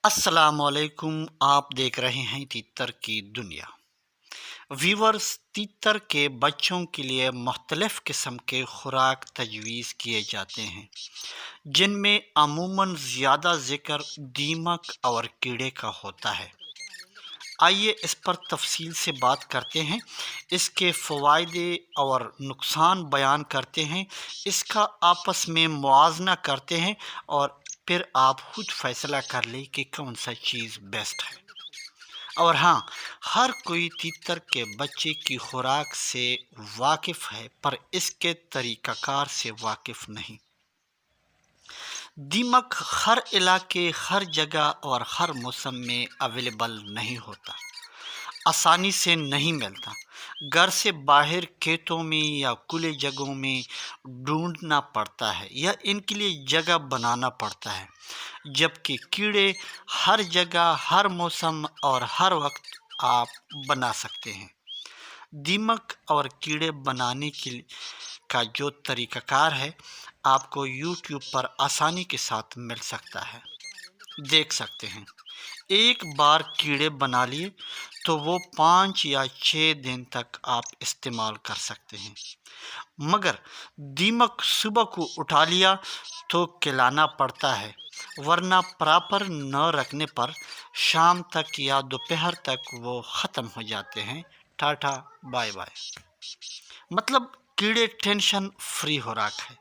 السلام علیکم، آپ دیکھ رہے ہیں تیتر کی دنیا۔ ویورز، تیتر کے بچوں کے لیے مختلف قسم کے خوراک تجویز کیے جاتے ہیں، جن میں عموماً زیادہ ذکر دیمک اور کیڑے کا ہوتا ہے۔ آئیے اس پر تفصیل سے بات کرتے ہیں، اس کے فوائد اور نقصان بیان کرتے ہیں، اس کا آپس میں موازنہ کرتے ہیں اور پھر آپ خود فیصلہ کر لیں کہ کون سا چیز بیسٹ ہے۔ اور ہاں، ہر کوئی تیتر کے بچے کی خوراک سے واقف ہے، پر اس کے طریقہ کار سے واقف نہیں۔ دیمک ہر علاقے، ہر جگہ اور ہر موسم میں اویلیبل نہیں ہوتا، آسانی سے نہیں ملتا۔ گھر سے باہر کھیتوں میں یا کھلے جگہوں میں ڈھونڈنا پڑتا ہے یا ان کے لیے جگہ بنانا پڑتا ہے، جبکہ کیڑے ہر جگہ، ہر موسم اور ہر وقت آپ بنا سکتے ہیں۔ دیمک اور کیڑے بنانے کا جو طریقہ کار ہے، آپ کو یوٹیوب پر آسانی کے ساتھ مل سکتا ہے، دیکھ سکتے ہیں۔ ایک بار کیڑے بنا لیے تو وہ 5 یا 6 دن تک آپ استعمال کر سکتے ہیں، مگر دیمک صبح کو اٹھا لیا تو کھلانا پڑتا ہے، ورنہ پراپر نہ رکھنے پر شام تک یا دوپہر تک وہ ختم ہو جاتے ہیں۔ Tata bye bye. مطلب کیڑے ٹینشن فری خوراک ہے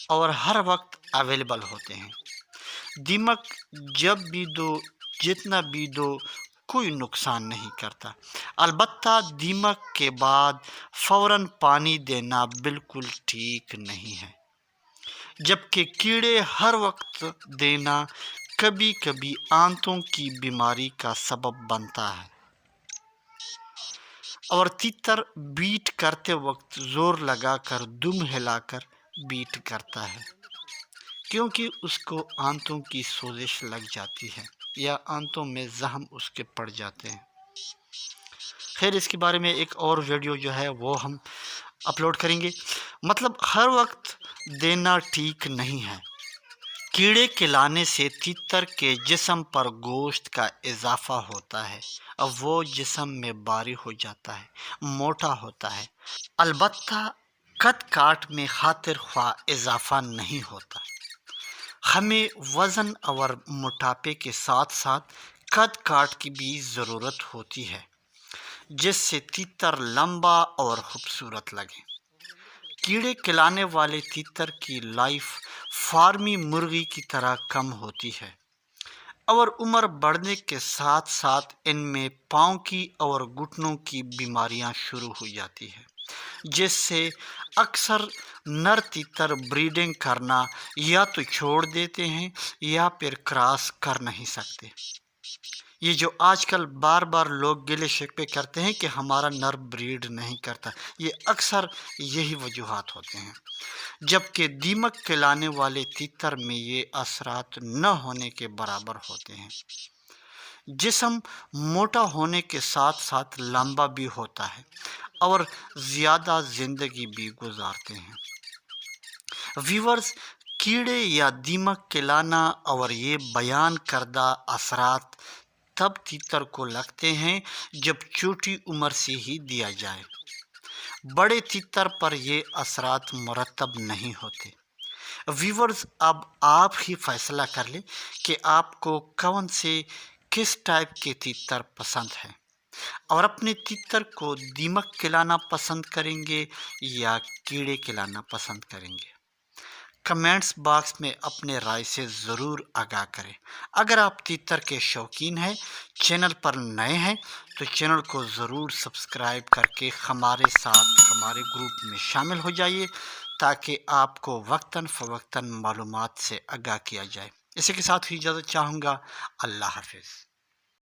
اور ہر وقت اویلیبل ہوتے ہیں۔ دیمک جب بھی دو، جتنا بھی دو، کوئی نقصان نہیں کرتا، البتہ دیمک کے بعد فوراً پانی دینا بالکل ٹھیک نہیں ہے، جبکہ کیڑے ہر وقت دینا کبھی کبھی آنتوں کی بیماری کا سبب بنتا ہے۔ اور تیتر بیٹ کرتے وقت زور لگا کر، دم ہلا کر بیٹ کرتا ہے، کیونکہ اس کو آنتوں کی سوزش لگ جاتی ہے یا آنتوں میں زخم اس کے پڑ جاتے ہیں۔ خیر، اس کے بارے میں ایک اور ویڈیو جو ہے وہ ہم اپلوڈ کریں گے۔ مطلب ہر وقت دینا ٹھیک نہیں ہے۔ کیڑے کھلانے سے تیتر کے جسم پر گوشت کا اضافہ ہوتا ہے، اب وہ جسم میں بھاری ہو جاتا ہے، موٹا ہوتا ہے، البتہ قد کاٹ میں خاطر خواہ اضافہ نہیں ہوتا۔ ہمیں وزن اور موٹاپے کے ساتھ ساتھ قد کاٹ کی بھی ضرورت ہوتی ہے، جس سے تیتر لمبا اور خوبصورت لگے۔ کیڑے کھلانے والے تیتر کی لائف فارمی مرغی کی طرح کم ہوتی ہے، اور عمر بڑھنے کے ساتھ ساتھ ان میں پاؤں کی اور گھٹنوں کی بیماریاں شروع ہو جاتی ہیں، جس سے اکثر نر تیتر بریڈنگ کرنا یا تو چھوڑ دیتے ہیں یا پھر کراس کر نہیں سکتے۔ یہ جو آج کل بار بار لوگ گلے شکوے کرتے ہیں کہ ہمارا نر بریڈ نہیں کرتا، یہ اکثر یہی وجوہات ہوتے ہیں، جبکہ دیمک کھلانے والے تیتر میں یہ اثرات نہ ہونے کے برابر ہوتے ہیں۔ جسم موٹا ہونے کے ساتھ ساتھ لمبا بھی ہوتا ہے اور زیادہ زندگی بھی گزارتے ہیں۔ ویورز، کیڑے یا دیمک کھلانا اور یہ بیان کردہ اثرات تب تیتر کو لگتے ہیں جب چھوٹی عمر سے ہی دیا جائے۔ بڑے تیتر پر یہ اثرات مرتب نہیں ہوتے۔ ویورز، اب آپ ہی فیصلہ کر لیں کہ آپ کو کون سے، کس ٹائپ کے تیتر پسند ہے، اور اپنے تیتر کو دیمک کھلانا پسند کریں گے یا کیڑے کھلانا پسند کریں گے۔ کمنٹس باکس میں اپنے رائے سے ضرور آگاہ کریں۔ اگر آپ تیتر کے شوقین ہیں، چینل پر نئے ہیں، تو چینل کو ضرور سبسکرائب کر کے ہمارے ساتھ ہمارے گروپ میں شامل ہو جائیے، تاکہ آپ کو وقتاً فوقتاً معلومات سے آگاہ کیا جائے۔ اسی کے ساتھ ہی اجازت چاہوں گا۔ اللہ حافظ۔